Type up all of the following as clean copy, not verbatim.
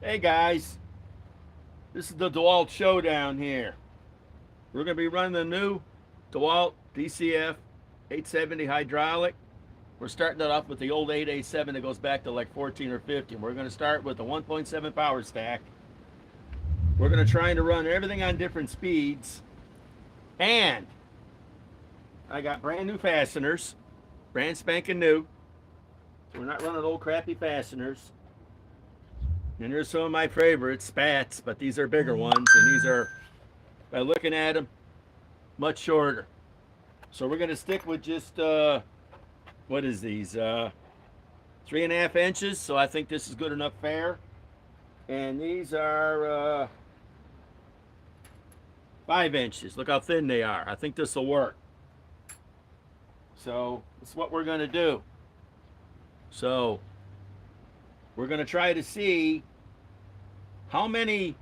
Hey guys, this is the DeWalt Showdown here. We're going to be running the new DeWalt DCF870 hydraulic. We're starting it off with the old 887 that goes back to like 14 or 15. We're going to start with the 1.7 power stack. We're going to try to run everything on different speeds. And I got brand new fasteners, brand spanking new. So we're not running old crappy fasteners. And here's some of my favorites, spats, but these are bigger ones, and these are, by looking at them, much shorter. So we're going to stick with just, what is these, 3.5 inches, so I think this is good enough fare. And these are 5 inches. Look how thin they are. I think this will work. So that's what we're going to do. So we're going to try to see how many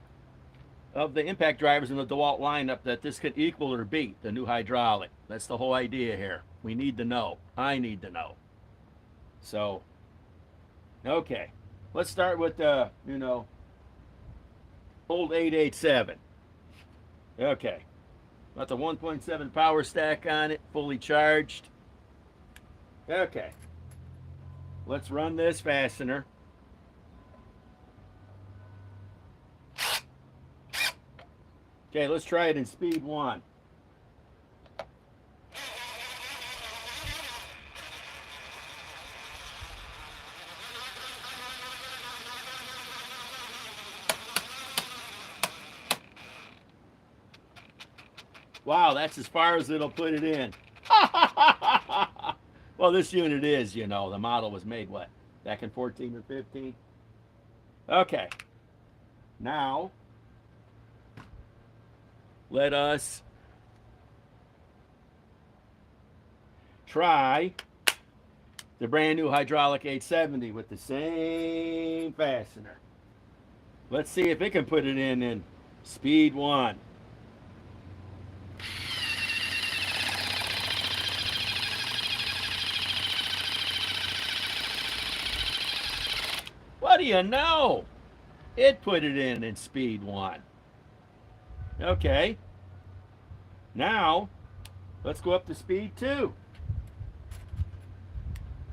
of the impact drivers in the DeWalt lineup that this could equal or beat the new hydraulic. That's the whole idea here. We need to know. I need to know. So, okay. Let's start with the, old 887. Okay. Got the 1.7 power stack on it, fully charged. Okay. Let's run this fastener. Okay, let's try it in speed 1. Wow, that's as far as it'll put it in. Well, this unit is, the model was made, what, back in 14 or 15? Okay. Now, let us try the brand new hydraulic 870 with the same fastener. Let's see if it can put it in speed 1. What do you know? It put it in speed 1. Okay. Now, let's go up to speed 2.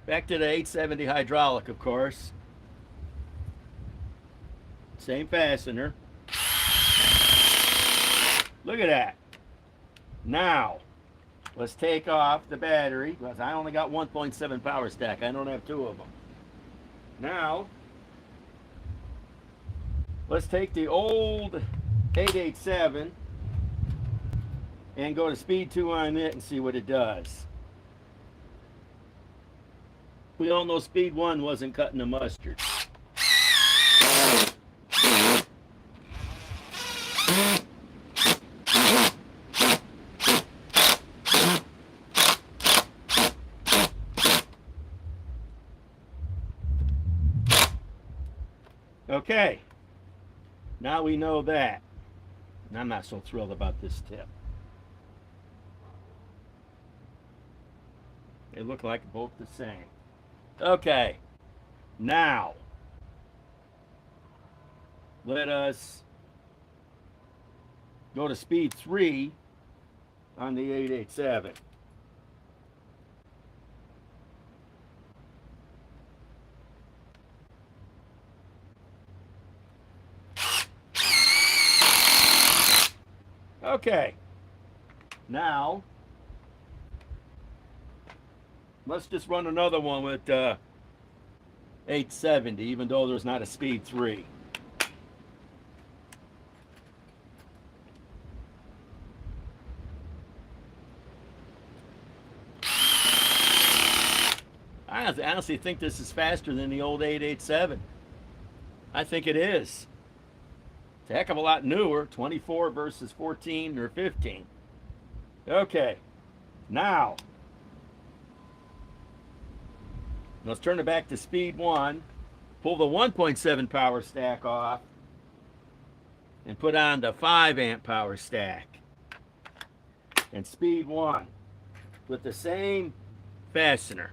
Back to the 870 hydraulic, of course. Same fastener. Look at that. Now, let's take off the battery, because I only got 1.7 power stack. I don't have 2 of them. Now, let's take the old 887 and go to speed 2 on it and see what it does. We all know speed 1 wasn't cutting the mustard. Okay, now we know that. And I'm not so thrilled about this tip. They look like both the same. Okay, now let us go to speed 3 on the 887. Okay, now let's just run another one with 870, even though there's not a speed 3. I honestly think this is faster than the old 887. I think it is. It's a heck of a lot newer, 24 versus 14 or 15. Okay, now let's turn it back to speed 1, pull the 1.7 power stack off, and put on the 5 amp power stack. And speed 1 with the same fastener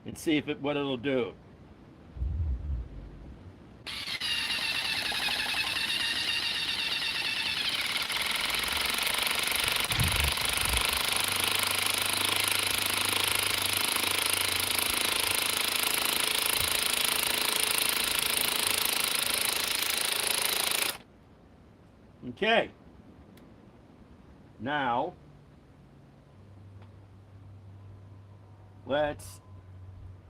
and see if what it'll do. Okay. Now, let's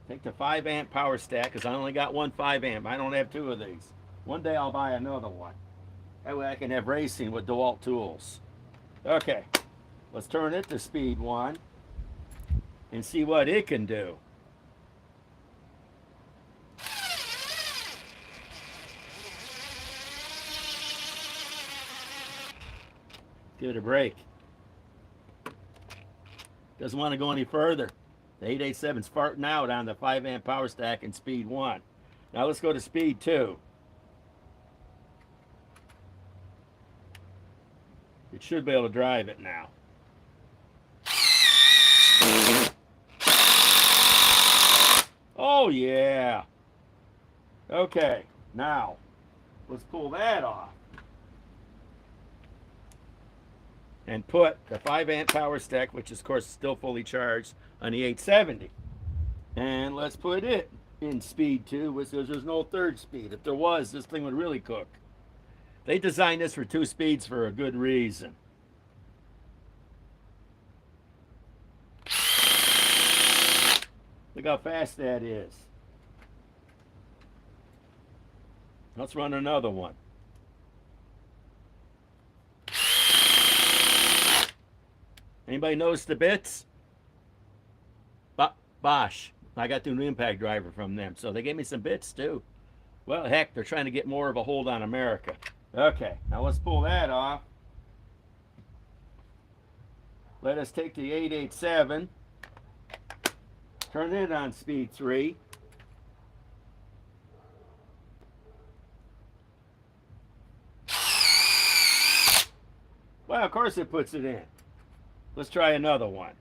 take the 5 amp power stack, because I only got one 5 amp. I don't have two of these. One day I'll buy another one. That way I can have racing with DeWalt tools. Okay, let's turn it to speed 1 and see what it can do. Give it a break. Doesn't want to go any further. The 887's farting out on the 5 amp power stack in speed 1. Now let's go to speed 2. It should be able to drive it now. Oh yeah. Okay, now let's pull that off and put the 5 amp power stack, which is of course still fully charged, on the 870. And let's put it in speed 2, which there's no third speed. If there was, this thing would really cook. They designed this for 2 speeds for a good reason. Look how fast that is. Let's run another one. Anybody notice the bits? Bosch. I got the new impact driver from them, so they gave me some bits too. Well, heck, they're trying to get more of a hold on America. Okay, now let's pull that off. Let us take the 887, turn it on speed 3. Well, of course it puts it in. Let's try another one.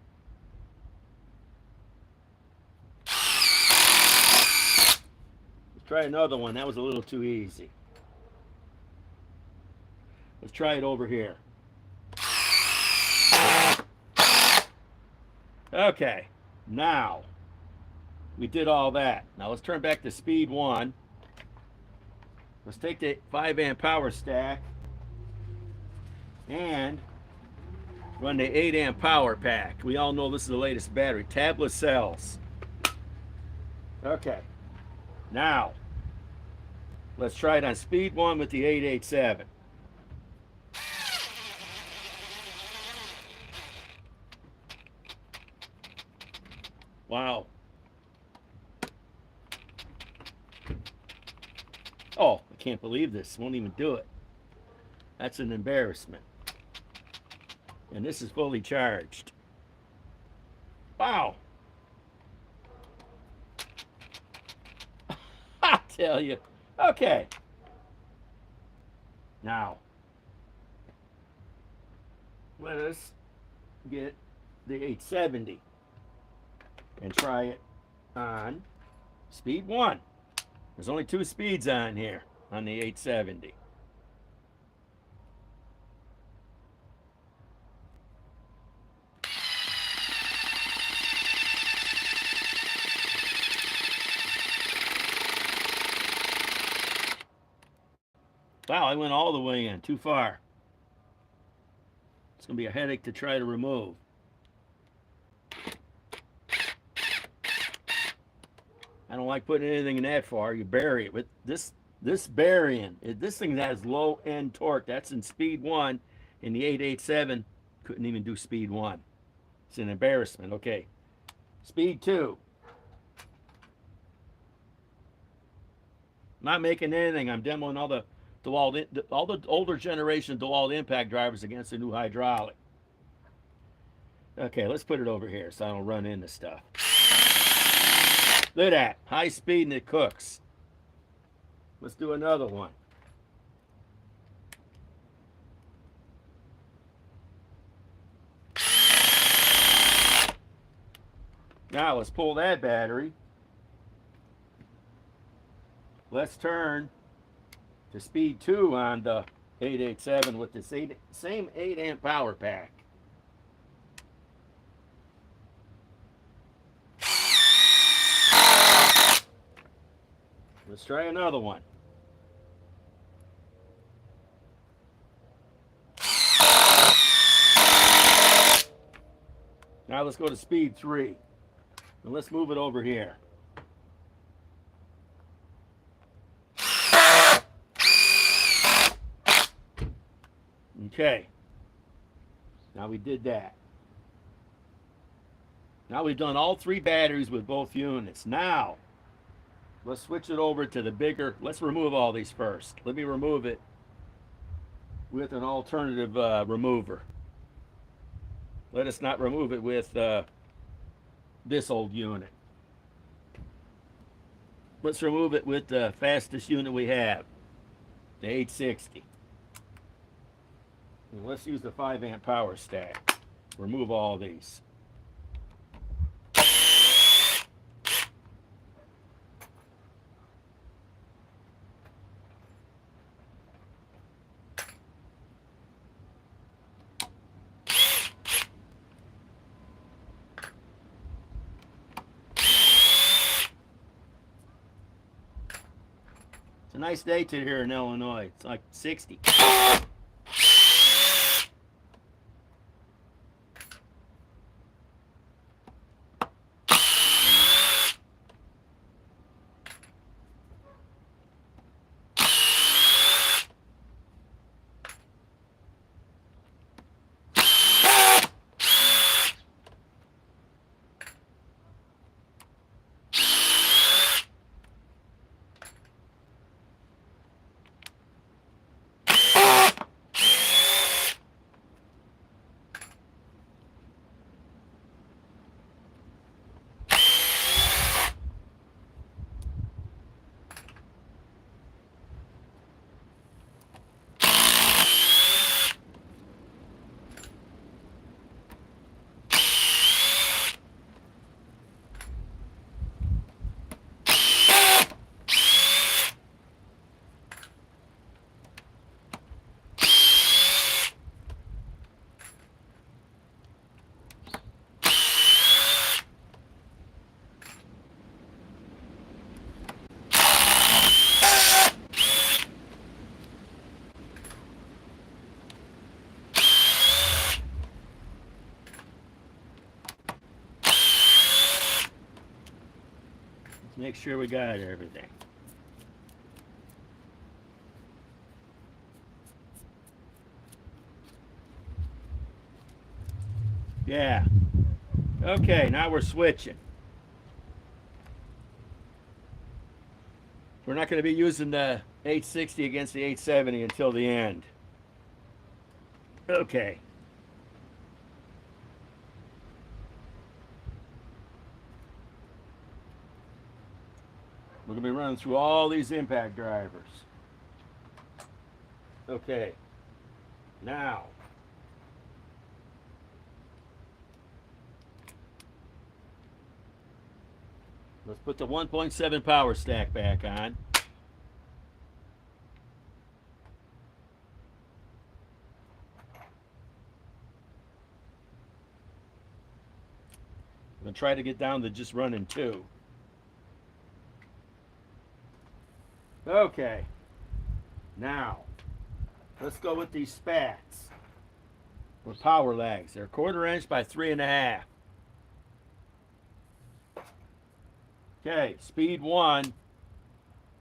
Let's try another one. That was a little too easy. Let's try it over here. Okay, now we did all that. Now let's turn back to speed 1. Let's take the 5 amp power stack and run the 8 amp power pack. We all know this is the latest battery, tablet cells. Okay, now let's try it on speed 1 with the 887. Wow. Oh, I can't believe this. Won't even do it. That's an embarrassment. And this is fully charged. Wow. I tell you. Okay. Now, let us get the 870 and try it on speed 1. There's only 2 speeds on here on the 870. Wow, I went all the way in, too far. It's going to be a headache to try to remove. I don't like putting anything in that far. You bury it with this burying. This thing has low end torque. That's in speed 1. In the 887, couldn't even do speed 1. It's an embarrassment. Okay, speed 2. Not making anything. I'm demoing all the older generation DeWalt impact drivers against the new hydraulic. Okay, let's put it over here so I don't run into stuff. Look at that. High speed and it cooks. Let's do another one. Now let's pull that battery. Let's turn to speed 2 on the 887 with the same 8 amp power pack. Let's try another one. Now let's go to speed 3. And let's move it over here. Okay. Now we did that. Now we've done all 3 batteries with both units. Now, let's switch it over to the bigger. Let's remove all these first. Let me remove it with an alternative remover. Let us not remove it with this old unit. Let's remove it with the fastest unit we have, the 860. And let's use the 5-amp power stack. Remove all these. It's a nice day today here in Illinois. It's like 60. Make sure we got everything. Yeah. Okay, now we're switching. We're not going to be using the 860 against the 870 until the end. Okay. We're going to be running through all these impact drivers. Okay. Now, let's put the 1.7 power stack back on. I'm going to try to get down to just running 2. Okay, now let's go with these spats with power lags. They're 1/4 inch by 3.5. Okay, speed 1,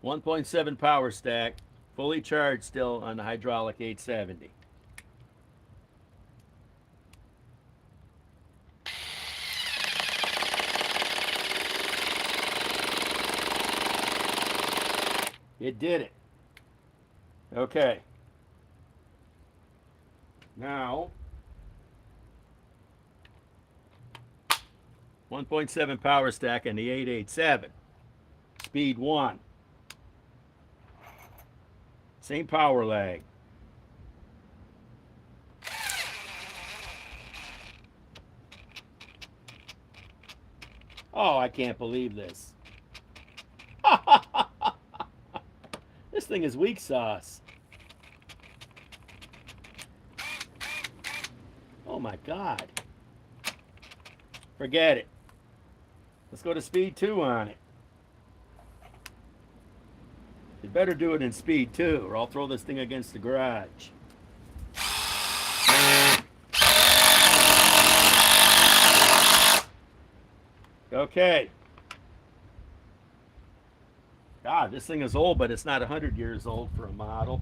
1.7 power stack, fully charged still on the hydraulic 870. It did it. Okay. Now, 1.7 power stack and the 887. Speed 1. Same power lag. Oh, I can't believe this. This thing is weak sauce. Oh my God. Forget it. Let's go to speed 2 on it. You better do it in speed 2 or I'll throw this thing against the garage. Okay. God, this thing is old, but it's not 100 years old for a model.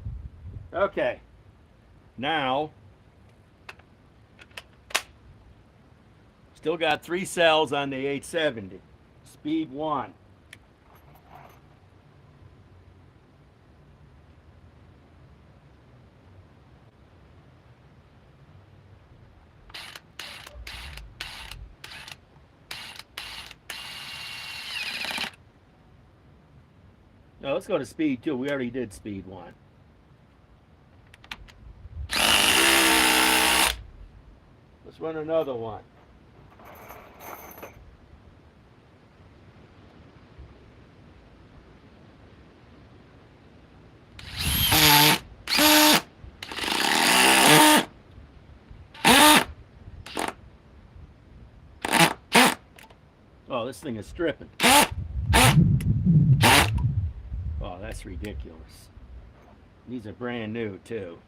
Okay. Now, still got 3 cells on the 870. Speed 1. No, let's go to speed 2. We already did speed 1. Let's run another one. Oh, this thing is stripping. Oh, that's ridiculous. These are brand new, too.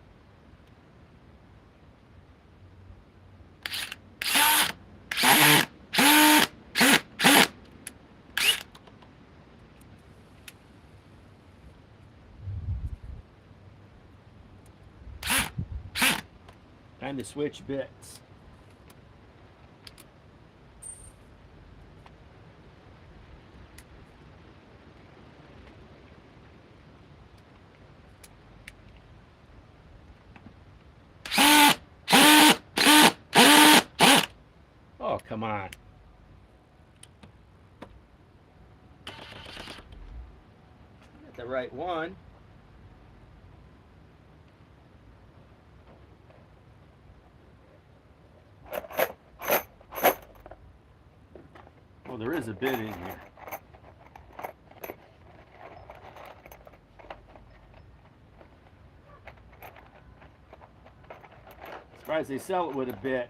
Time to switch bits. Oh, come on. Got the right one. Well, there is a bit in here. Surprised they sell it with a bit.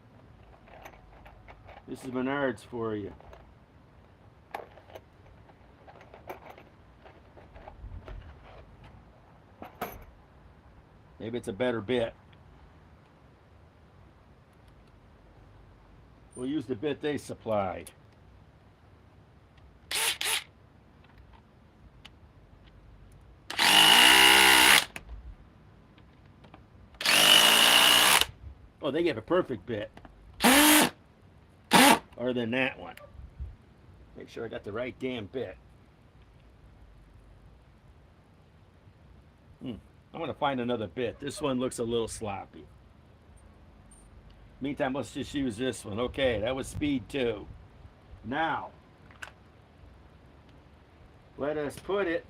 This is Menards for you. Maybe it's a better bit. We'll use the bit they supplied. Oh, they gave a perfect bit. Other than that one. Make sure I got the right damn bit. I'm going to find another bit. This one looks a little sloppy. Meantime, let's just use this one. Okay, that was speed 2. Now, let us put it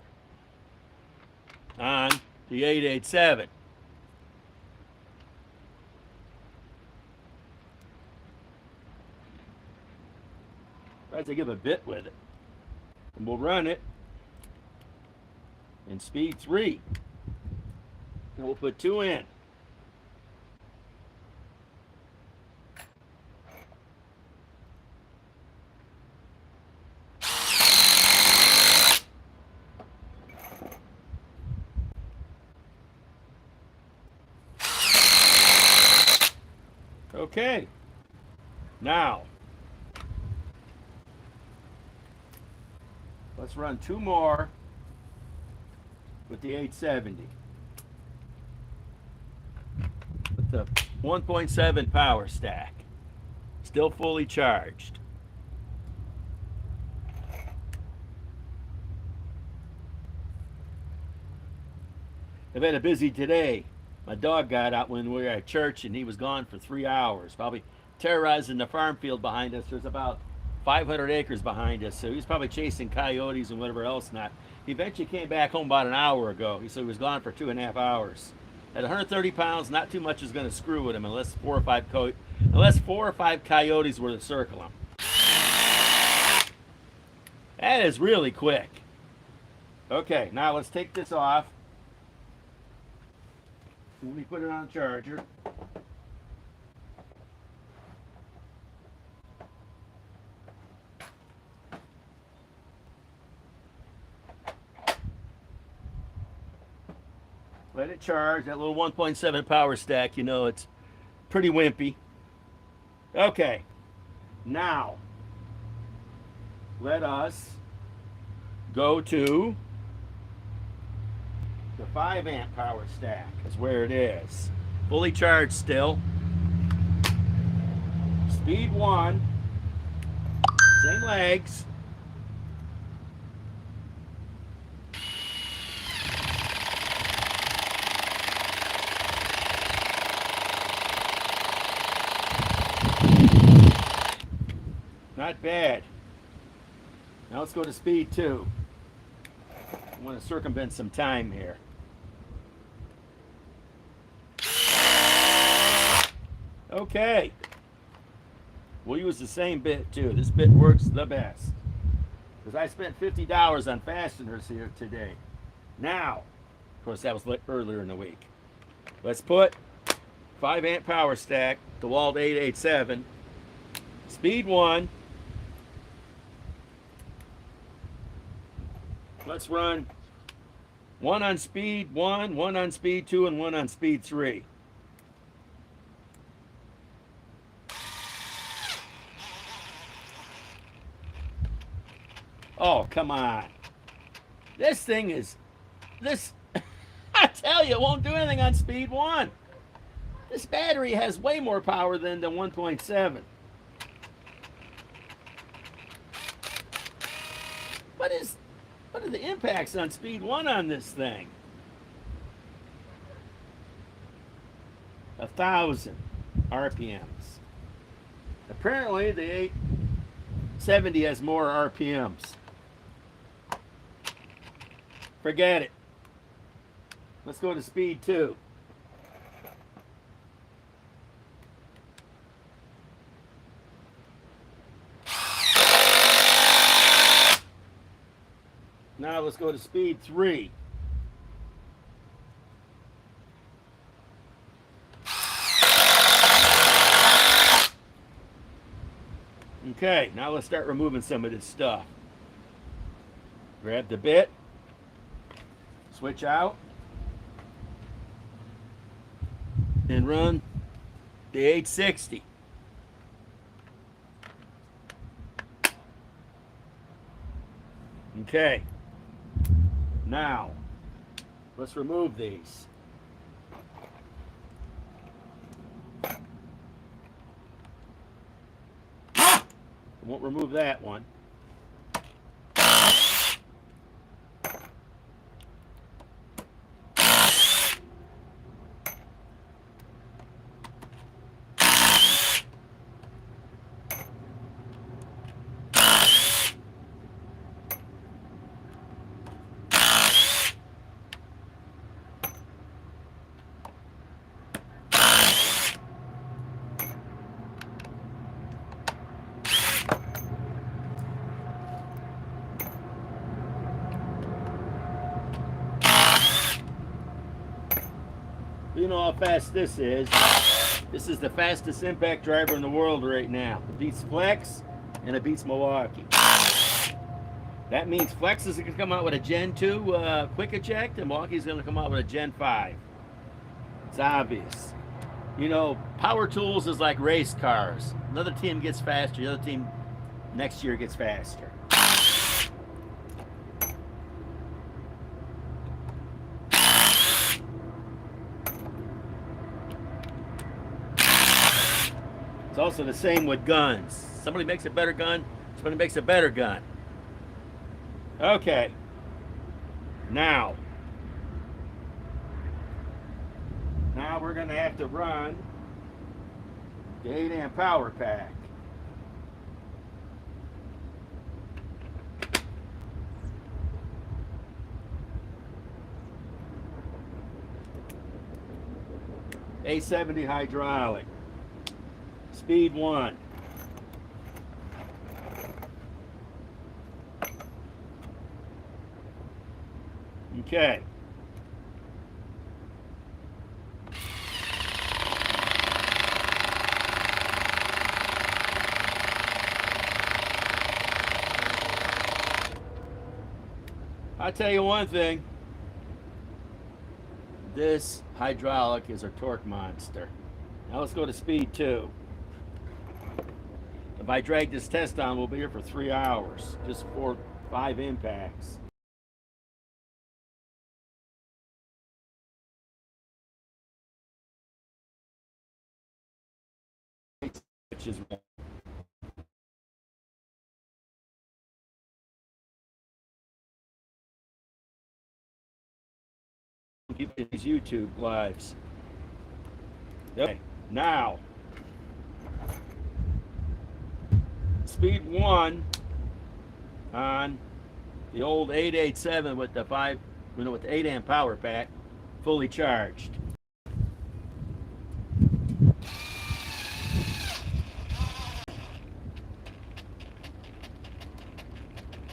on the 887. Try to give a bit with it. And we'll run it in speed 3. And we'll put 2 in. Okay. Now, let's run 2 more with the 870. With the 1.7 power stack. Still fully charged. I've had a busy today. My dog got out when we were at church and he was gone for 3 hours, probably terrorizing the farm field behind us. There's about 500 acres behind us, so he's probably chasing coyotes and whatever else not. He eventually came back home about an hour ago. He said he was gone for 2.5 hours. At 130 pounds, not too much is going to screw with him unless 4 or 5 coyotes were to circle him. That is really quick. Okay, now let's take this off. Let me put it on the charger. Let it charge. That little 1.7 power stack, you know, it's pretty wimpy. Okay, now let us go to the 5 amp power stack is where it is. Fully charged still. Speed 1. Same legs. Not bad. Now let's go to speed 2. I want to circumvent some time here. Okay. We'll use the same bit too. This bit works the best. Because I spent $50 on fasteners here today. Now, of course that was earlier in the week. Let's put 5 amp power stack, DeWalt 887, speed 1. Let's run 1 on speed 1, 1 on speed 2, and 1 on speed 3. Oh, come on. This thing is, I tell you, it won't do anything on speed 1. This battery has way more power than the 1.7. What are the impacts on speed 1 on this thing? 1,000 RPMs. Apparently the 870 has more RPMs. Forget it. Let's go to speed 2. Now let's go to speed 3. Okay, now let's start removing some of this stuff. Grab the bit, switch out, and run the 860. Okay. Now, let's remove these. I won't remove that one. You know how fast this is. This is the fastest impact driver in the world right now. It beats Flex and it beats Milwaukee. That means Flex is going to come out with a Gen 2 quick eject and Milwaukee's going to come out with a Gen 5. It's obvious. You know, power tools is like race cars. Another team gets faster, the other team next year gets faster. It's also the same with guns. Somebody makes a better gun, somebody makes a better gun. Okay. Now we're going to have to run the 8 amp power pack. $870 hydraulic. Speed 1. Okay. I'll tell you one thing. This hydraulic is a torque monster. Now let's go to speed 2. If I drag this test on, we'll be here for 3 hours, just for 5 impacts. Which is keep these YouTube lives. Okay, now speed 1 on the old 887 with the with the 8 amp power pack, fully charged.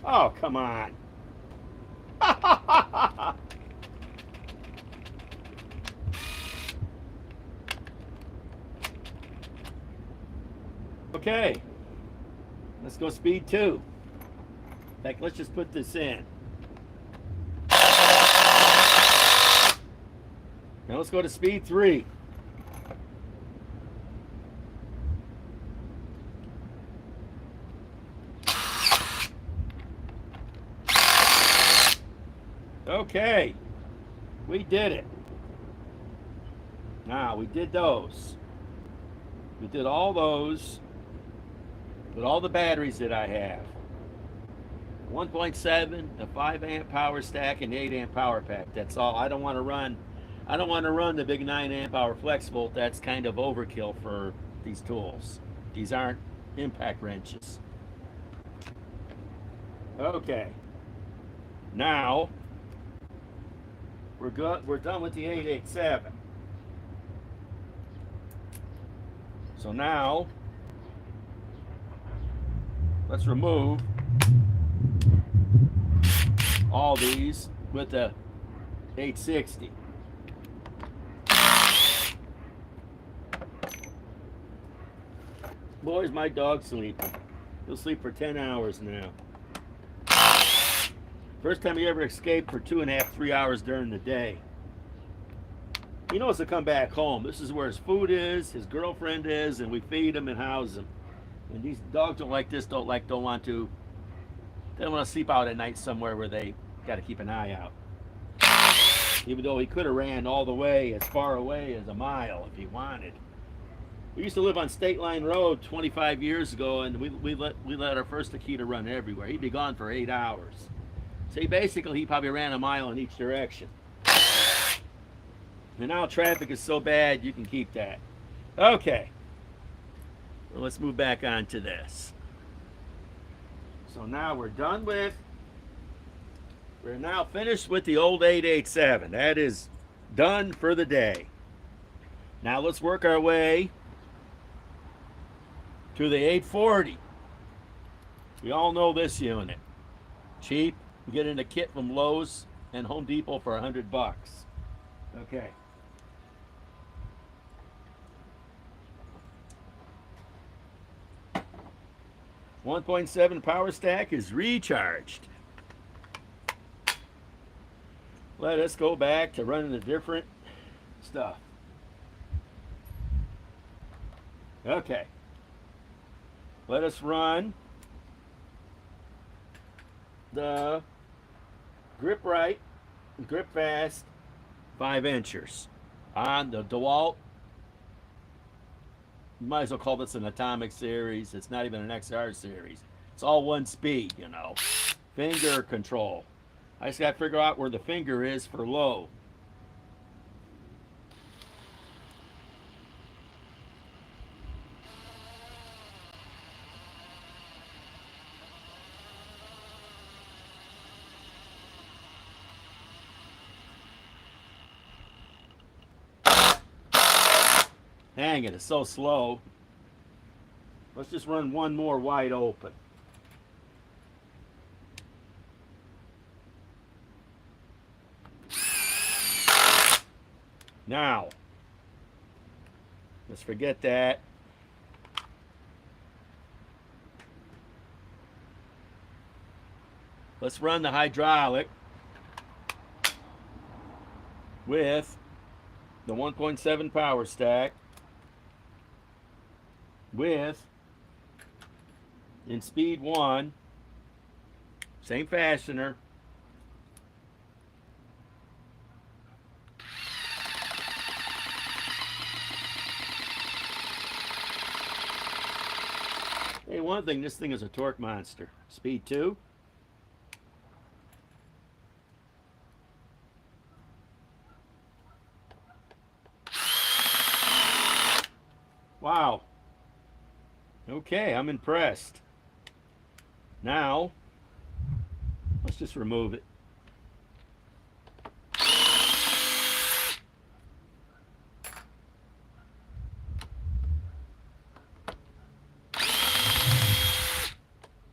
Oh, come on. Okay, let's go speed 2. In fact, let's just put this in. Now let's go to speed 3. Okay, we did it. Now, we did those. We did all those with all the batteries that I have. 1.7, the 5 amp power stack, and the 8 amp power pack. That's all. I don't want to run the big 9 amp hour flex volt. That's kind of overkill for these tools. These aren't impact wrenches. Okay. Now we're done with the 887. So now let's remove all these with the 860. Boy's my dog sleeping. He'll sleep for 10 hours now. First time he ever escaped for 2.5, 3 hours during the day. He knows to come back home. This is where his food is, his girlfriend is, and we feed him and house him. And these dogs don't like this, don't want to sleep out at night somewhere where they got to keep an eye out. Even though he could have ran all the way, as far away as a mile if he wanted. We used to live on State Line Road 25 years ago, and we let our first Akita run everywhere. He'd be gone for 8 hours. So he probably ran a mile in each direction. And now traffic is so bad, you can keep that. Okay. Well, let's move back on to this. So now we're now finished with the old 887. That is done for the day. Now let's work our way to the 840. We all know this unit. Cheap. You get in a kit from Lowe's and Home Depot for $100. Okay. .7 power stack is recharged. Let us go back to running the different stuff. Okay. Let us run the grip right, grip fast 5-inchers on the DeWalt. You might as well call this an Atomic series. It's not even an XR series. It's all one speed, you know. Finger control. I just got to figure out where the finger is for low. Dang it, it's so slow. Let's just run one more wide open. Now, let's forget that. Let's run the hydraulic with the 1.7 power stack with in speed 1. Same fastener. Hey, one thing, this thing is a torque monster. Speed 2. Wow. Okay, I'm impressed. Now, let's just remove it.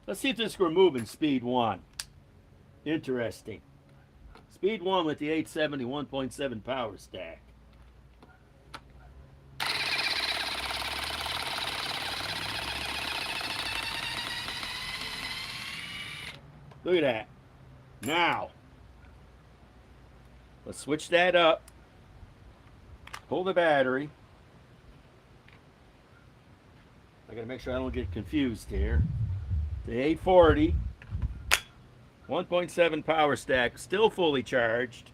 Let's see if this will remove in speed 1. Interesting. Speed 1 with the 870 1.7 power stack. Look at that. Now, let's switch that up. Pull the battery. I gotta make sure I don't get confused here. The 840 1.7 power stack, still fully charged.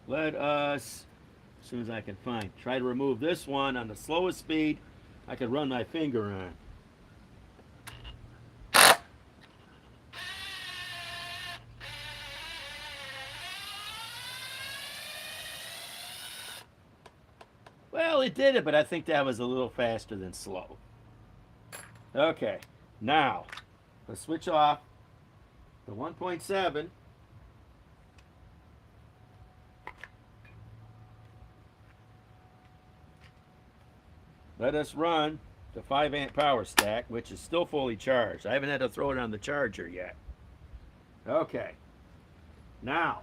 Let us, as soon as I can find, try to remove this one on the slowest speed I could run my finger on. Well, it did it, but I think that was a little faster than slow. Okay, now let's switch off the 1.7. Let us run the 5-amp power stack, which is still fully charged. I haven't had to throw it on the charger yet. Okay, now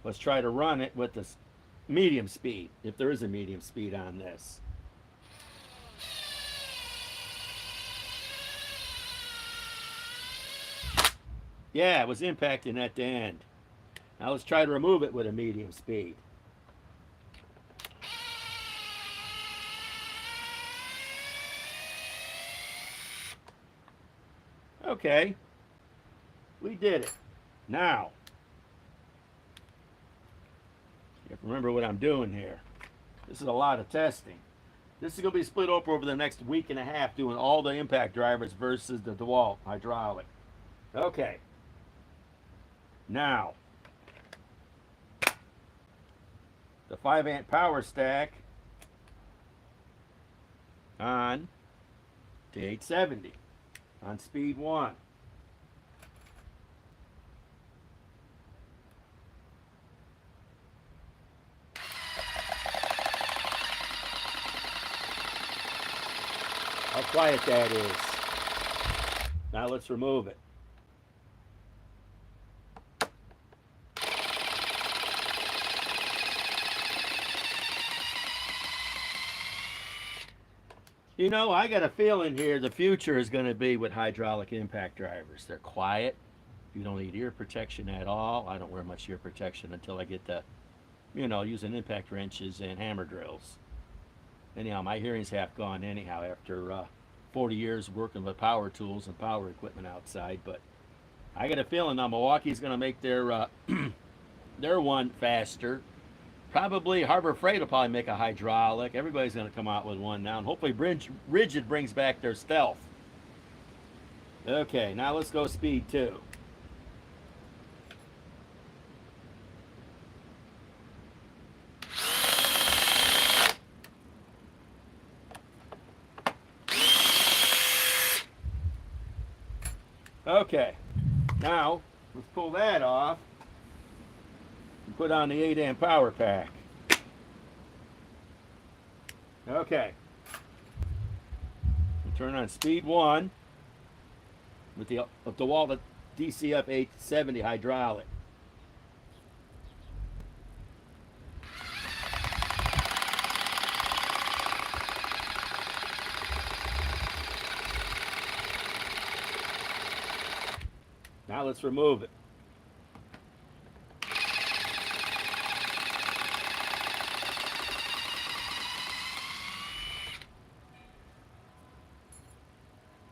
let's try to run it with the medium speed, if there is a medium speed on this. Yeah, it was impacting at the end. Now let's try to remove it with a medium speed. Okay, we did it. Now, you have to remember what I'm doing here. This is a lot of testing. This is going to be split up over the next week and a half, doing all the impact drivers versus the DeWalt hydraulic. Okay. Now, the 5-amp power stack on the 870 on speed 1. How quiet that is. Now let's remove it. You know, I got a feeling here the future is going to be with hydraulic impact drivers. They're quiet. You don't need ear protection at all. I don't wear much ear protection until I get to, using impact wrenches and hammer drills. Anyhow, my hearing's half gone anyhow after 40 years working with power tools and power equipment outside. But I got a feeling now Milwaukee's going to make their their one faster. Probably Harbor Freight will probably make a hydraulic. Everybody's going to come out with one now. And hopefully Rigid brings back their stealth. Okay, now let's go speed 2. Okay, now let's pull that off and put on the 8-amp power pack. Okay, we'll turn on speed 1 with the DeWalt DCF870 hydraulic. Now let's remove it.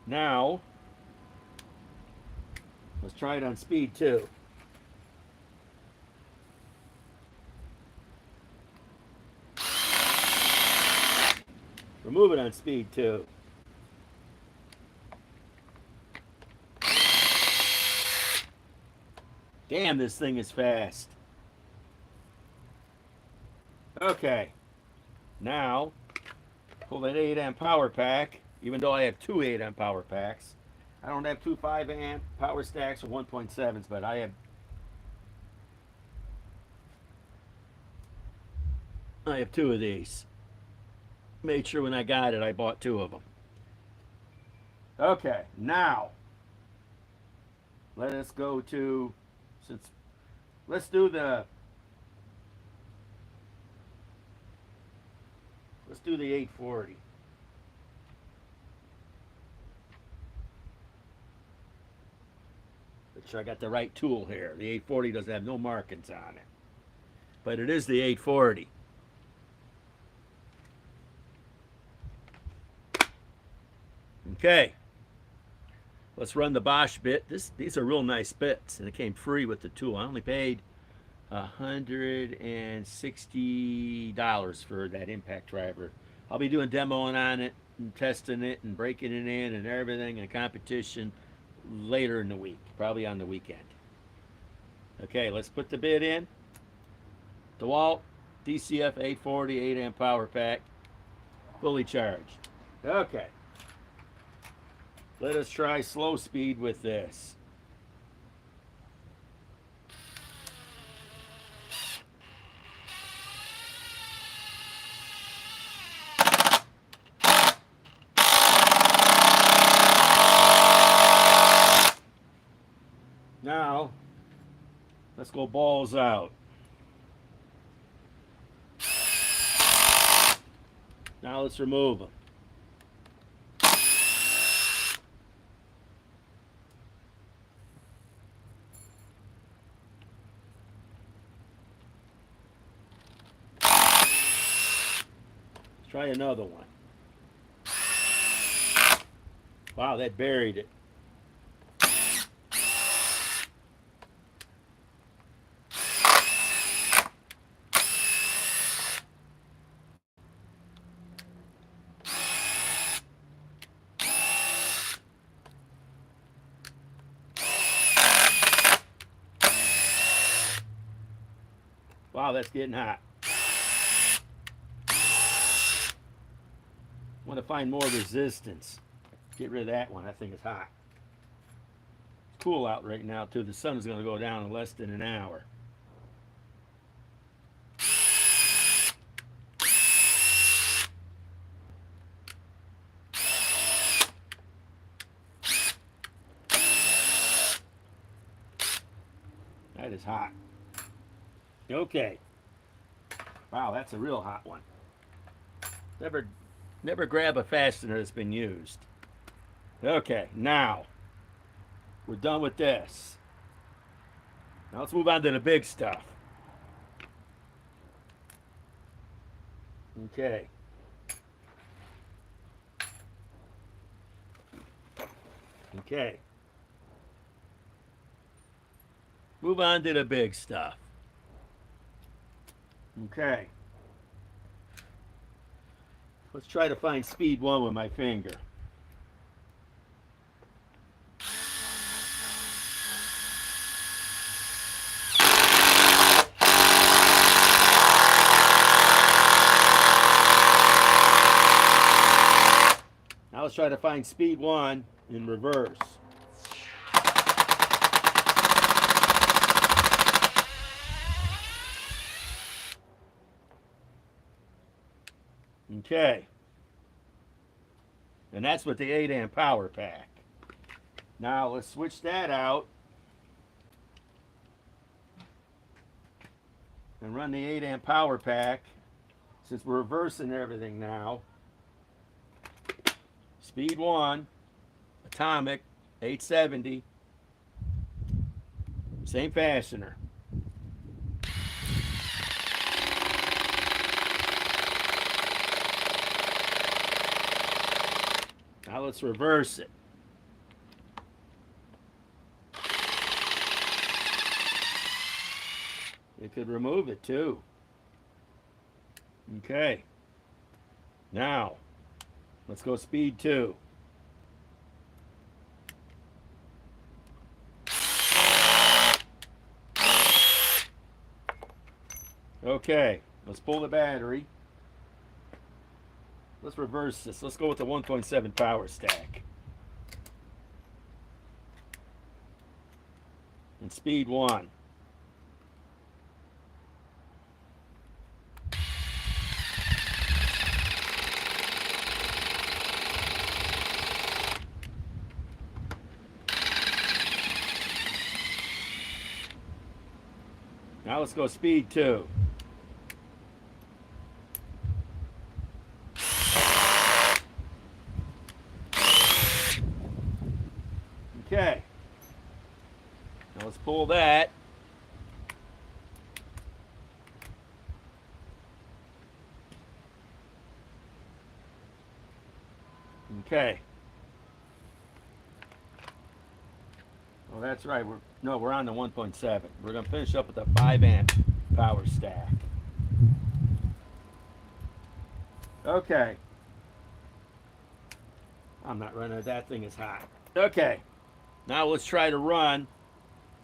Now, let's try it on speed 2. Remove it on speed 2. Damn, this thing is fast. Okay, now pull that 8 amp power pack, even though I have two 8 amp power packs. I don't have two 5 amp power stacks or 1.7s, but I have two of these. Made sure when I got it, I bought two of them. Okay, now let us go to, let's do the 840. Make sure I got the right tool here. The 840 doesn't have no markings on it, but it is the 840. Okay, let's run the Bosch bit. These are real nice bits, and it came free with the tool. I only paid $160 for that impact driver. I'll be doing demoing on it and testing it and breaking it in and everything in competition later in the week, probably on the weekend. Okay, let's put the bit in. DeWalt DCF870 8 amp power pack, fully charged. Okay, let us try slow speed with this. Now, let's go balls out. Now let's remove them. Let's try another one. Wow, that buried it. Wow, that's getting hot. Want to find more resistance. Get rid of that one. That thing is hot. It's cool out right now too. The sun is going to go down in less than an hour. That is hot. Okay. Wow, that's a real hot one. Never grab a fastener that's been used. Okay, now we're done with this. Now let's move on to the big stuff. Okay. Okay. Move on to the big stuff. Okay. Let's try to find speed 1 with my finger. Now let's try to find speed 1 in reverse. Okay, and that's with the 8 amp power pack. Now let's switch that out and run the 8 amp power pack, since we're reversing everything now. Speed 1, atomic, 870, same fastener. Now let's reverse it. You could remove it too. Okay. Now, let's go speed 2. Okay, let's pull the battery. Let's reverse this. Let's go with the 1.7 power stack. And speed 1. Now let's go speed 2. Okay. Now let's pull that. Okay. Well, that's right. We're on the 1.7. We're going to finish up with a 5 amp power stack. Okay. I'm not running it. That thing is hot. Okay. Now let's try to run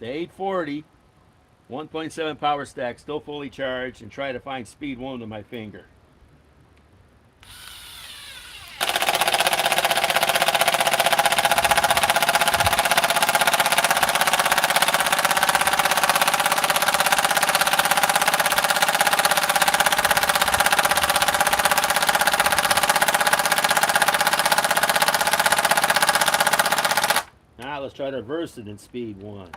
the 840 1.7 power stack, still fully charged, and try to find speed 1 with my finger. Now let's try to reverse it in speed 1.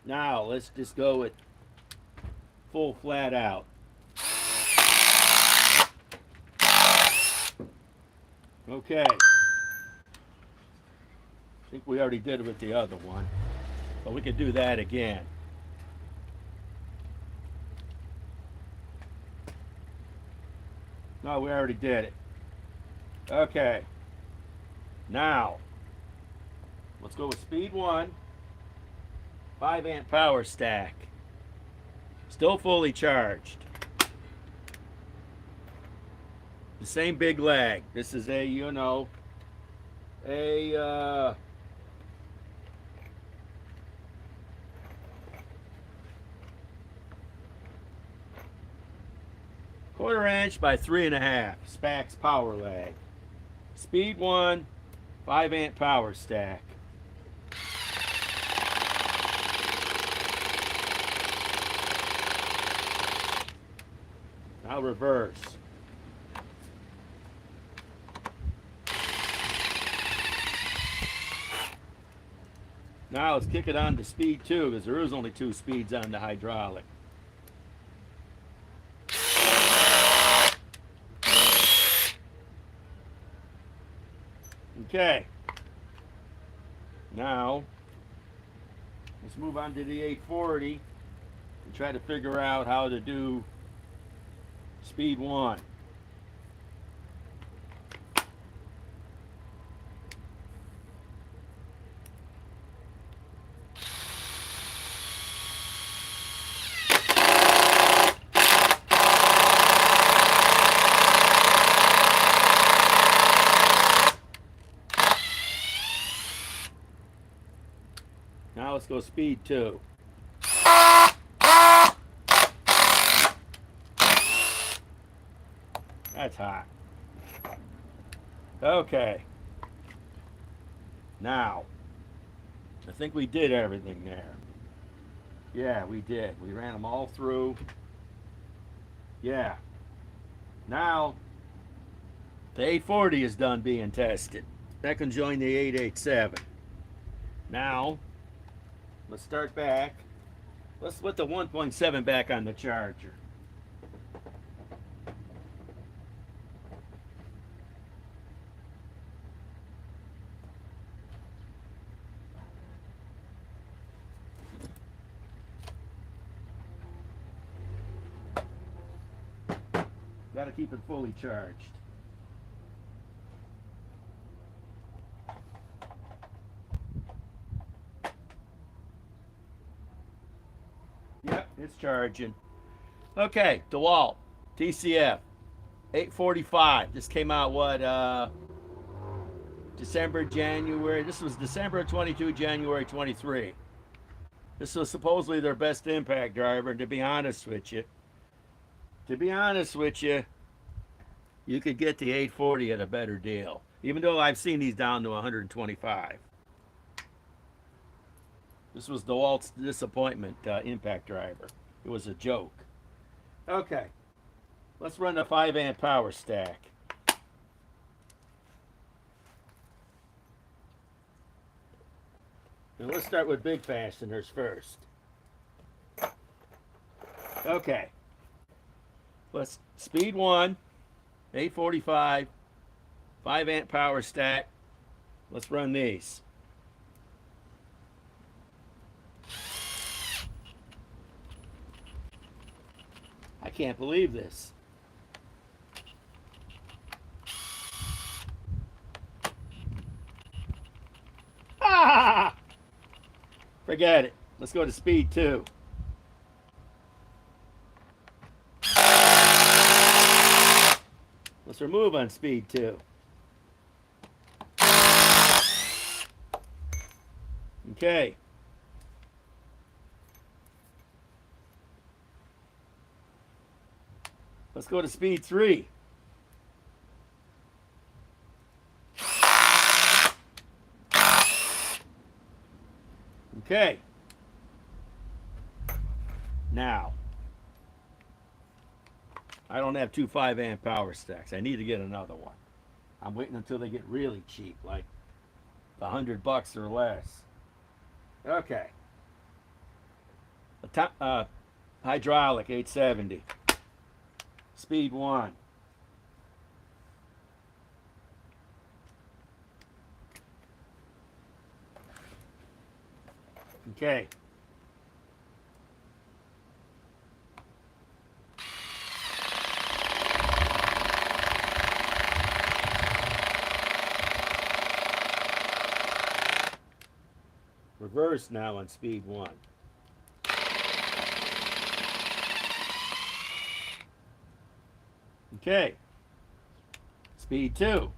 Now let's just go with full flat out. Okay. I think we already did it with the other one, but we could do that again. No, we already did it. Okay. Now, let's go with speed 1. 5 amp power stack. Still fully charged. The same big lag. This is a, quarter-inch by 3.5 Spax power lag. Speed 1, 5 amp power stack. Now reverse. Now let's kick it on to speed 2, because there is only 2 speeds on the hydraulic. Okay. Now let's move on to the 840 and try to figure out how to do speed 1. Now let's go speed 2. That's hot. Okay. Now, I think we did everything there. Yeah, we did. We ran them all through. Yeah. Now, the 840 is done being tested. That can join the 887. Now, let's start back. Let's put the 1.7 back on the charger. Got to keep it fully charged. It's charging. Okay, DeWalt DCF 845. This came out what? December, January. This was December 22, January 23. This was supposedly their best impact driver. And to be honest with you, you could get the 840 at a better deal. Even though I've seen these down to 125. This was DeWalt's disappointment impact driver. It was a joke. Okay, let's run the 5 amp power stack. And let's start with big fasteners first. Okay, let's speed 1, 845, 5 amp power stack. Let's run these. I can't believe this. Ah! Forget it. Let's go to speed 2. Let's remove on speed 2. Okay. Let's go to speed 3. Okay. Now, I don't have 2 5 amp power stacks. I need to get another one. I'm waiting until they get really cheap, like $100 or less. Okay. Hydraulic 870. Speed 1. Okay. Reverse now on speed 1. Okay. Speed 2.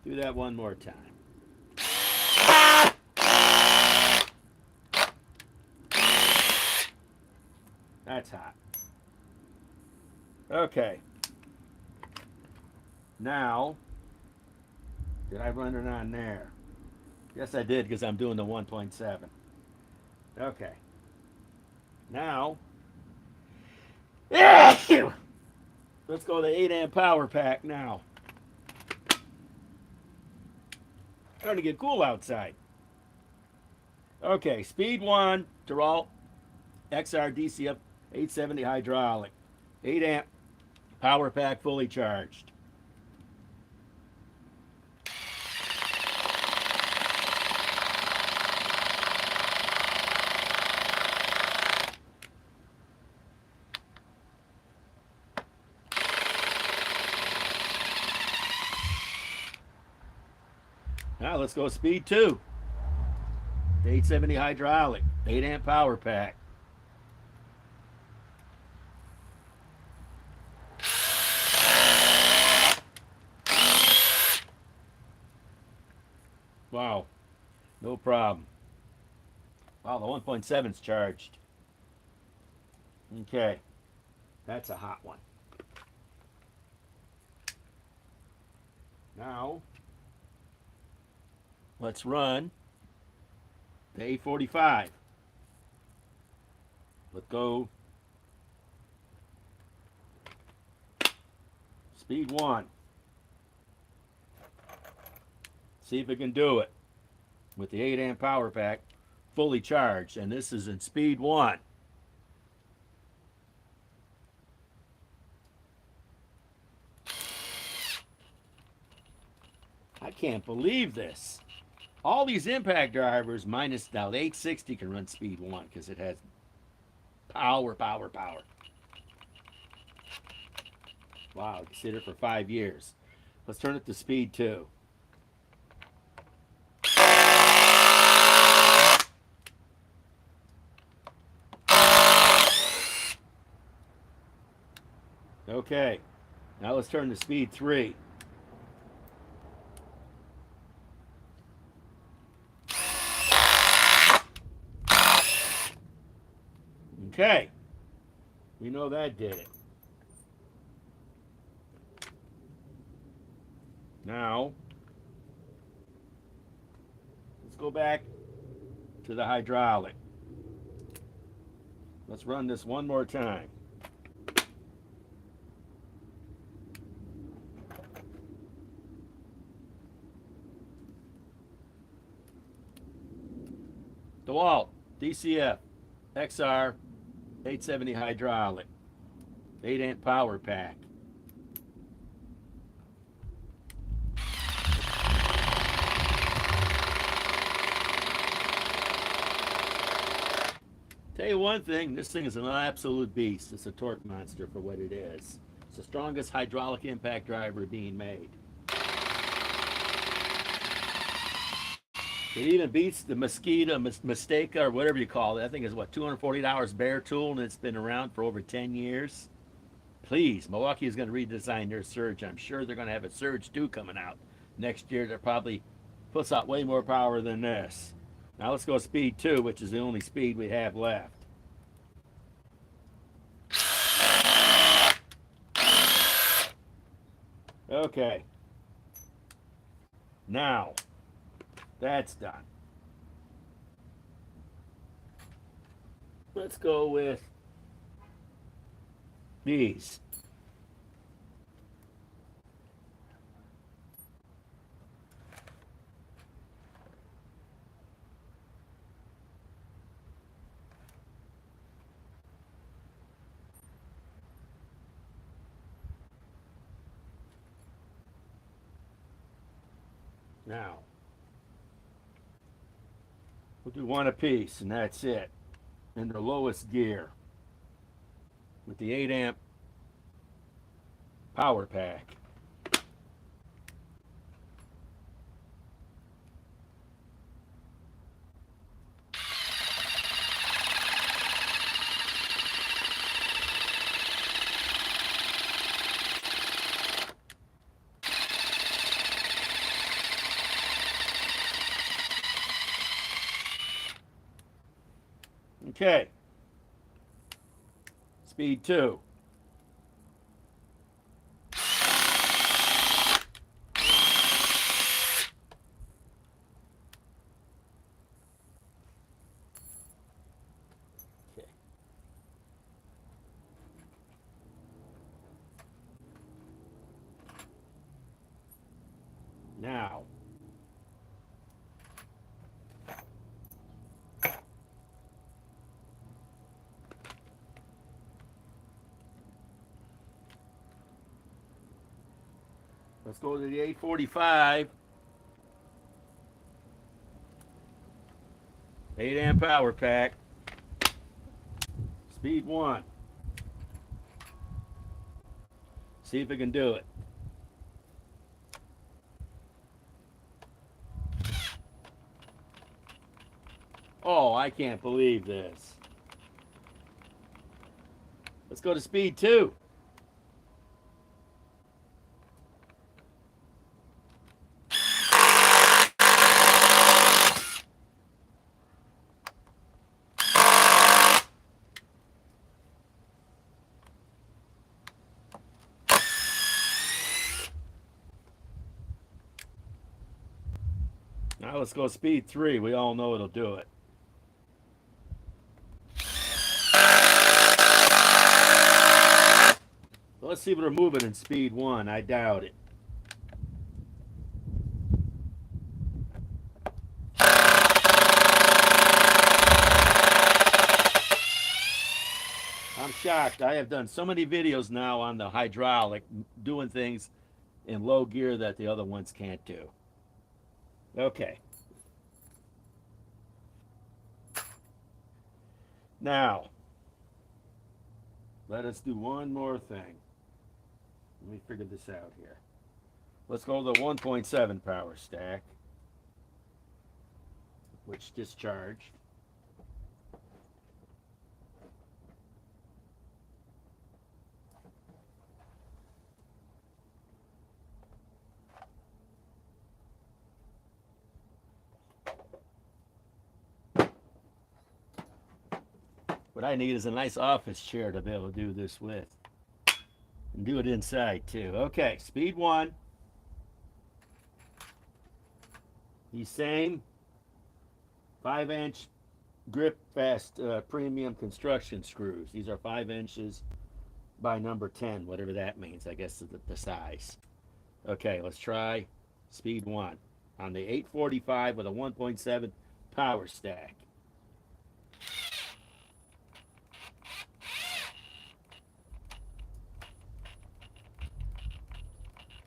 Do that one more time. That's hot. Okay. Now, did I run it on there? Yes, I did, because I'm doing the 1.7. Okay. Now, let's go to the 8 amp power pack now. Starting to get cool outside. Okay, speed 1, DeWalt XR DCF 870 hydraulic. 8 amp power pack fully charged. Now let's go speed 2. The 870 hydraulic, 8 amp power pack. Wow, no problem. Wow, the 1.7's charged. Okay, that's a hot one. Now, let's run the 845. Let's go speed 1. See if it can do it with the 8 amp power pack fully charged, and this is in speed 1. I can't believe this. All these impact drivers, minus now the 860 can run speed 1 because it has power. Wow, you sit it for 5 years. Let's turn it to speed 2. Okay, now let's turn to speed 3. Okay, we know that did it. Now, let's go back to the hydraulic. Let's run this one more time. DeWalt DCF XR 870 hydraulic, 8-amp power pack. Tell you one thing, this thing is an absolute beast. It's a torque monster for what it is. It's the strongest hydraulic impact driver being made. It even beats the Mosquito, Mistaka, or whatever you call it. I think it's what, $240 bare tool, and it's been around for over 10 years. Please, Milwaukee is going to redesign their Surge. I'm sure they're going to have a Surge 2 coming out next year that probably puts out way more power than this. Now let's go speed 2, which is the only speed we have left. Okay. Now, that's done. Let's go with these. Now, we'll do one apiece, and that's it. In the lowest gear with the 8-amp power pack. Okay. Speed 2. Okay. Now, let's go to the 845. 8-amp power pack. Speed 1. See if it can do it. Oh, I can't believe this. Let's go to speed 2. Now let's go speed 3. We all know it'll do it. Let's see if it'll move it in speed 1. I doubt it. I'm shocked. I have done so many videos now on the hydraulic, doing things in low gear that the other ones can't do. Okay. Now, let us do one more thing. Let me figure this out here. Let's go to the 1.7 power stack, which discharged. What I need is a nice office chair to be able to do this with. And do it inside too. Okay, speed 1. These same 5-inch grip fast premium construction screws. These are 5 inches by number 10, whatever that means. I guess the size. Okay, let's try speed 1 on the 845 with a 1.7 power stack.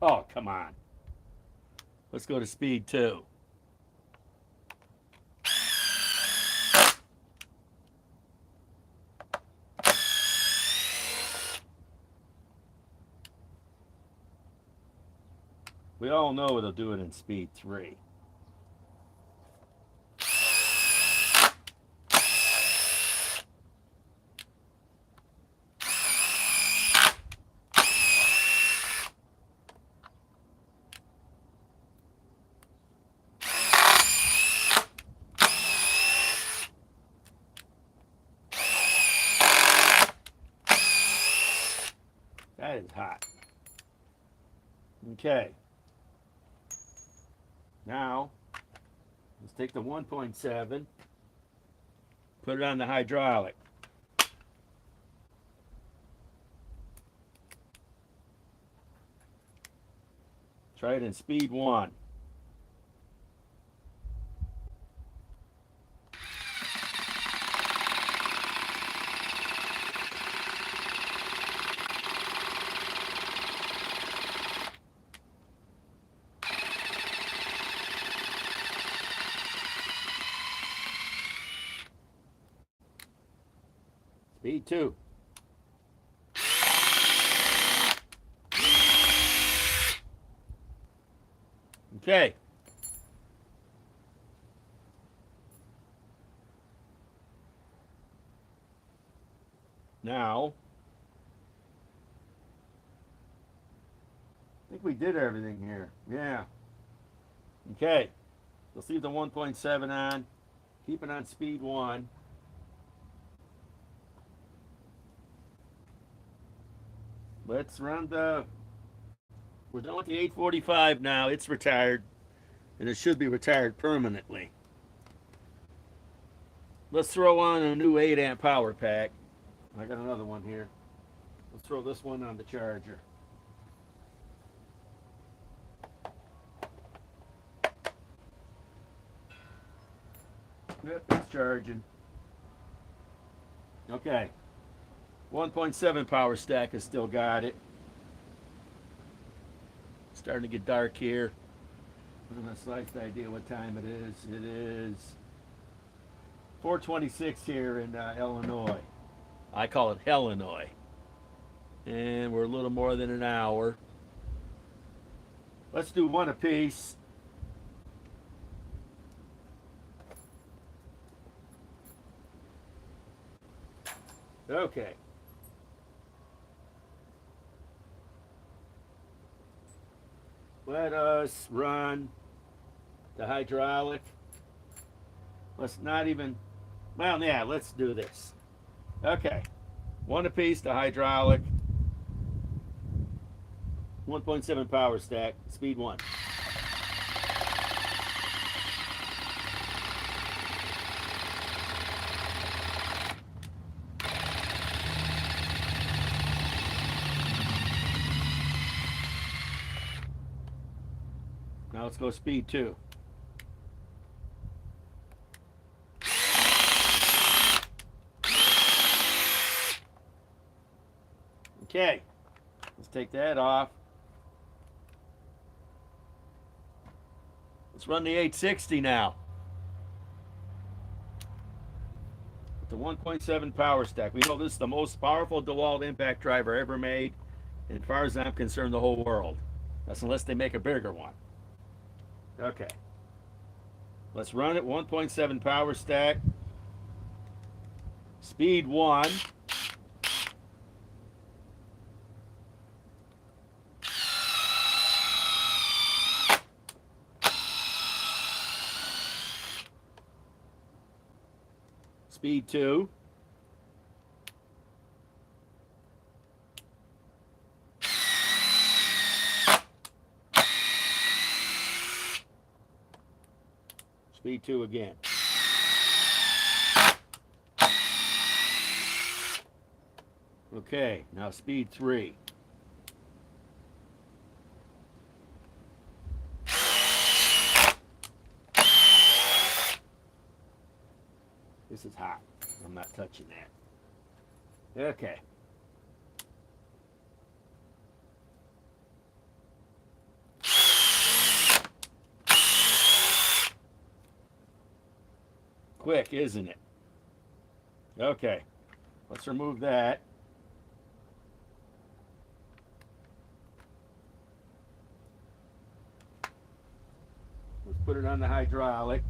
Oh, come on. Let's go to speed 2. We all know it'll do it in speed 3. That is hot. Okay. Now, let's take the 1.7, put it on the hydraulic. Try it in speed 1. Speed 2. Okay. Now, I think we did everything here. Yeah. Okay. Let's leave the 1.7 on. Keep it on speed 1. Let's run the... We're done with the 845 now. It's retired. And it should be retired permanently. Let's throw on a new 8 amp power pack. I got another one here. Let's throw this one on the charger. Yep, it's charging. Okay. 1.7 power stack has still got it. Starting to get dark here. I don't have the slightest idea what time it is. It is 4:26 here in Illinois. I call it Hellinois. And we're a little more than an hour. Let's do one apiece. Okay. Let us run the hydraulic. Let's not even, well, yeah, let's do this. Okay. One apiece, the hydraulic. 1.7 power stack, speed 1. Now let's go speed 2. Okay, let's take that off. Let's run the 860 now. With the 1.7 power stack. We know this is the most powerful DeWalt impact driver ever made, and as far as I'm concerned, the whole world. That's unless they make a bigger one. Okay. Let's run it. 1.7 power stack. Speed 1. Speed 2. Speed 2 again. Okay, now speed 3. This is hot. I'm not touching that. Okay. Quick, isn't it? Okay. Let's remove that. Let's put it on the hydraulic.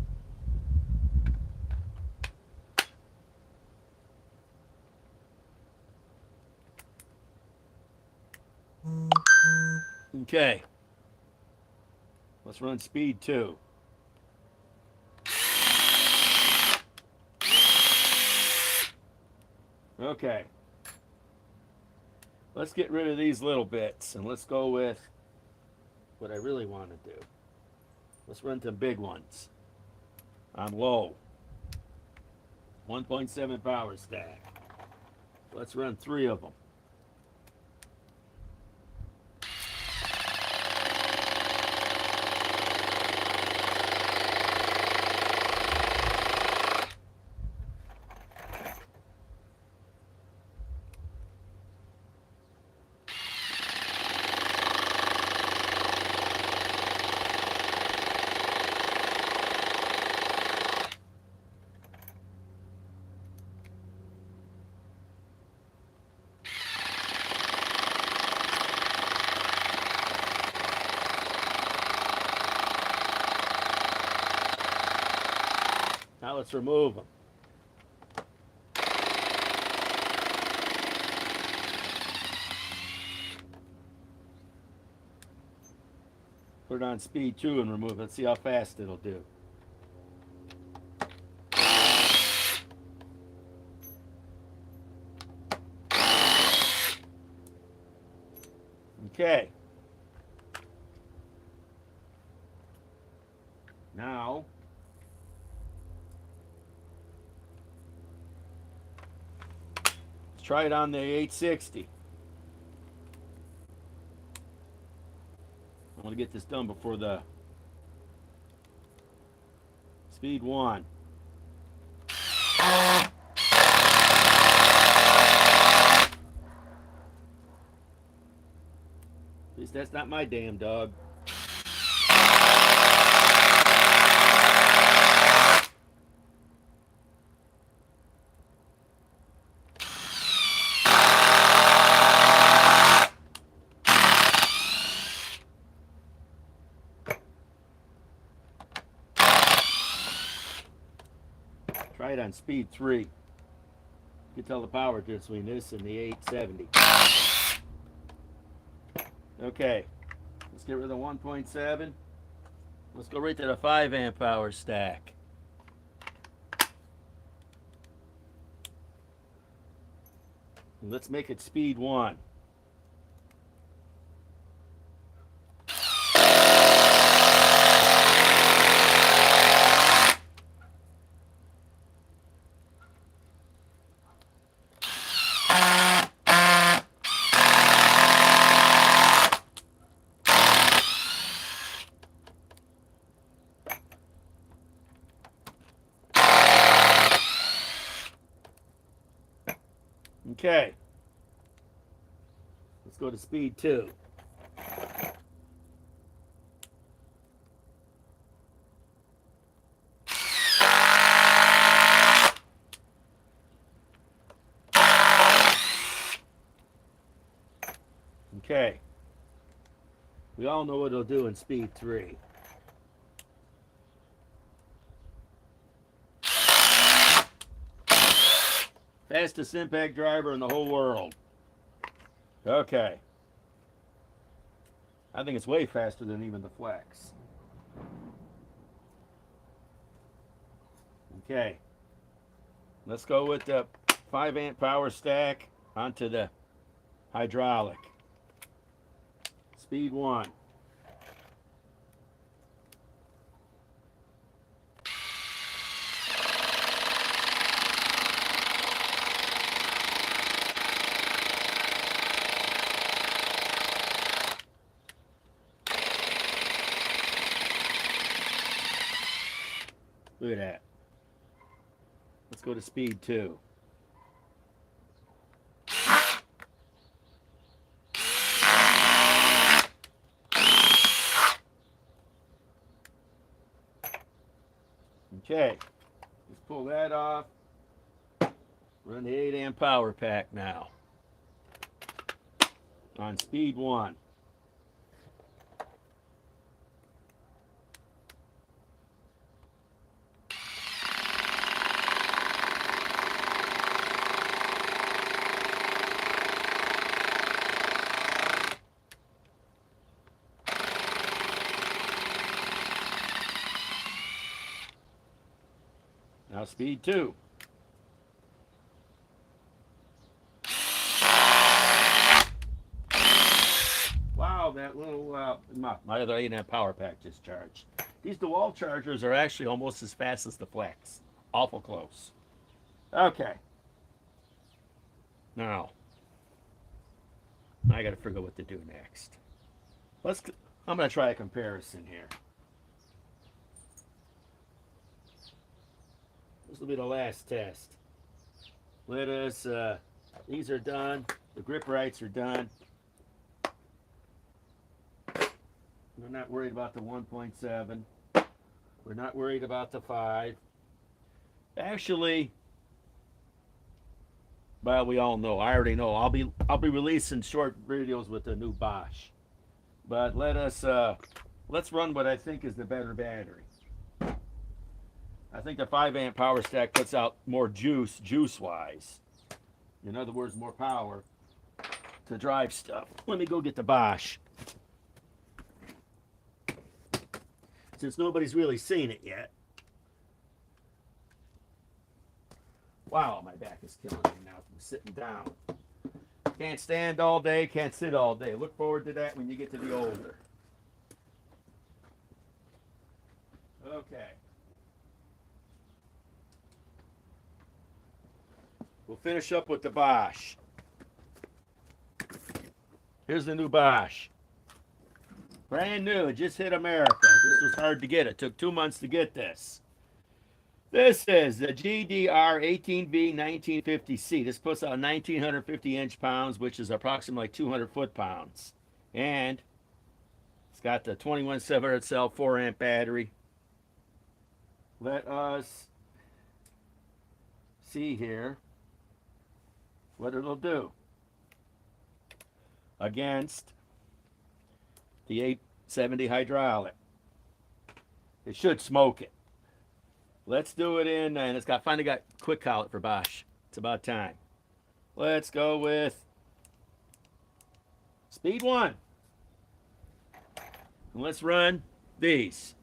Okay. Let's run speed 2. Okay. Let's get rid of these little bits and let's go with what I really want to do. Let's run some big ones on low. 1.7 power stack. Let's run 3 of them. Now let's remove them. Put it on speed 2 and remove it. Let's see how fast it'll do. Okay. Now, let's try it on the 860. I want to get this done before the speed 1. At least that's not my damn dog. Try it on speed 3. You can tell the power difference between this and the 870. Okay, let's get rid of the 1.7. Let's go right to the 5 amp hour stack. And let's make it speed 1. Okay, let's go to speed 2. Okay, We all know what it'll do in speed 3. Fastest impact driver in the whole world. Okay. I think it's way faster than even the Flex. Okay. Let's go with the 5-amp power stack onto the hydraulic. Speed 1. Look at that. Let's go to speed 2. Okay, let's pull that off. Run the 8-amp power pack now. On speed 1. Now speed 2. Wow, that little, my other 8-amp power pack just charged. These DeWalt chargers are actually almost as fast as the Flex. Awful close. Okay. Now, I got to figure out what to do next. I'm going to try a comparison here. This will be the last test. Let us, these are done. The grip rights are done. We're not worried about the 1.7. We're not worried about the 5. Actually, well, we all know. I already know. I'll be releasing short videos with the new Bosch. But let's run what I think is the better battery. I think the 5-amp power stack puts out more juice-wise. In other words, more power to drive stuff. Let me go get the Bosch. Since nobody's really seen it yet. Wow, my back is killing me now from sitting down. Can't stand all day, can't sit all day. Look forward to that when you get to be older. Okay. We'll finish up with the Bosch. Here's the new Bosch. Brand new, it just hit America. This was hard to get. It took 2 months to get this. This is the GDR 18V 1950C. This puts out 1,950 inch-pounds, which is approximately 200 foot-pounds. And it's got the 21,700 cell 4-amp battery. Let us see here what it'll do against the 870 hydraulic. It should smoke it. Let's do it in, and it's finally got quick collet for Bosch. It's about time. Let's go with speed 1. And let's run these.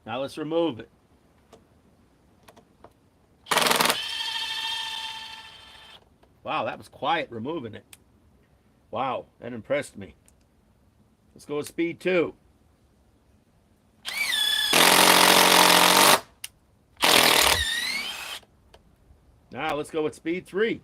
Now let's remove it. Wow, that was quiet removing it. Wow, that impressed me. Let's go with speed 2. Now let's go with speed 3.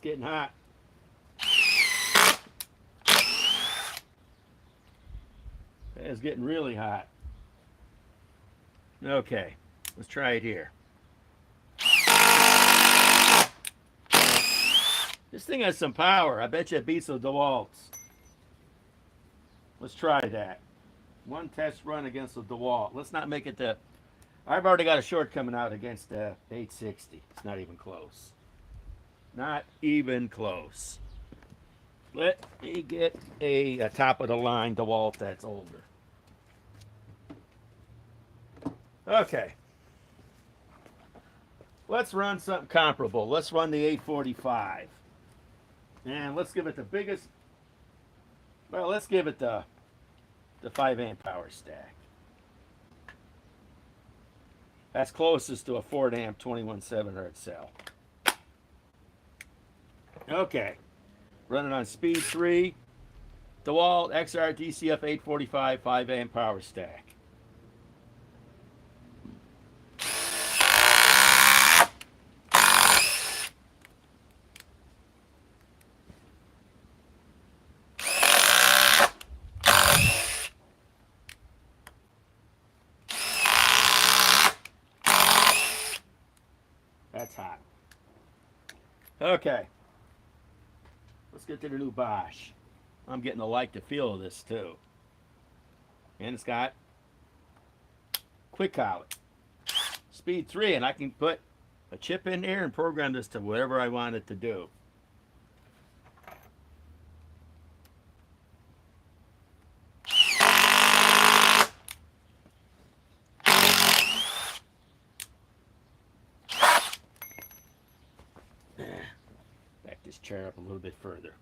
it's getting hot. It's getting really hot. Okay, let's try it here. This thing has some power. I bet you it beats the DeWalt's. Let's try that. One test run against the DeWalt. Let's not make it the... I've already got a short coming out against the 860. It's not even close. Not even close. Let me get a top of the line DeWalt that's older. Okay. Let's run something comparable. Let's run the 845. And let's give it the biggest... Well, let's give it the 5 amp power stack. That's closest to a 4 amp 21.7 hertz cell. Okay. Running on speed 3. DeWalt XR DCF870 5 amp power stack. That's hot. Okay. Let's get to the new Bosch. I'm getting to like the feel of this too. And it's got quick collet. Speed 3, and I can put a chip in there and program this to whatever I want it to do. Back this chair up a little bit further.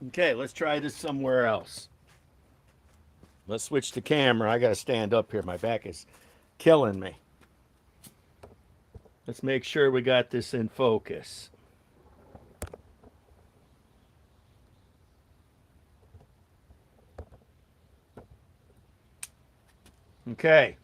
Okay, let's try this somewhere else. Let's switch the camera. I got to stand up here. My back is killing me. Let's make sure we got this in focus. Okay.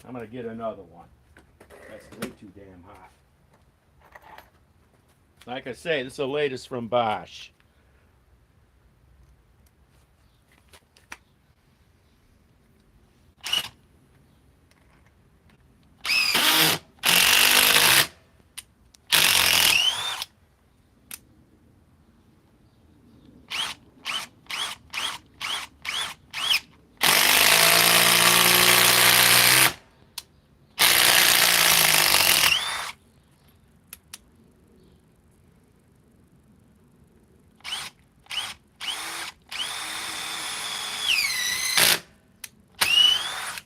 I'm going to get another one. That's way too damn hot. Like I say, this is the latest from Bosch.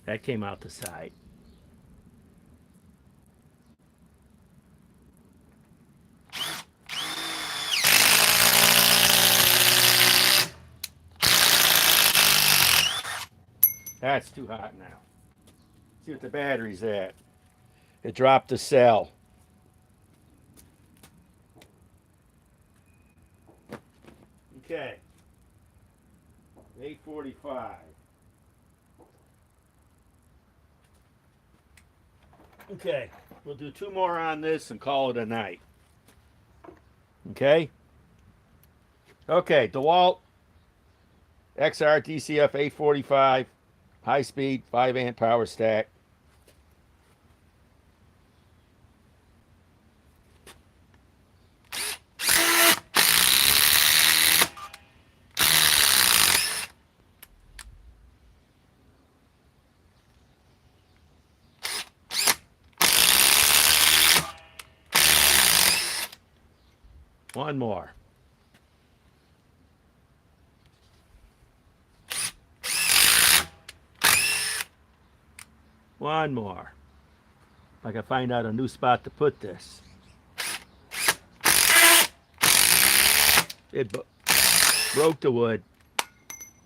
That came out the side. That's too hot now. See what the battery's at. It dropped the cell. Okay. 845. Okay, we'll do 2 more on this and call it a night. Okay? Okay, DeWalt XR DCF870 high speed 5 amp power stack. One more. One more. If I can find out a new spot to put this. It broke the wood.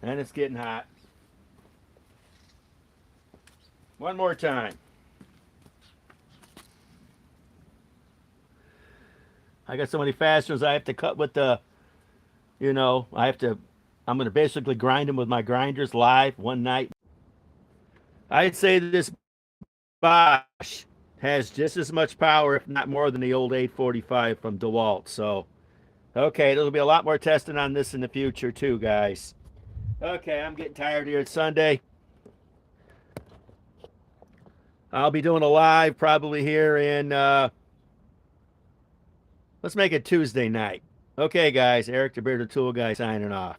And it's getting hot. One more time. I got so many fasteners I have to cut with the, I'm going to basically grind them with my grinders live one night. I'd say this Bosch has just as much power, if not more, than the old 845 from DeWalt. So, okay, there'll be a lot more testing on this in the future too, guys. Okay, I'm getting tired here. It's Sunday. I'll be doing a live probably here in, let's make it Tuesday night. Okay, guys, Eric the Bearded Tool Guy signing off.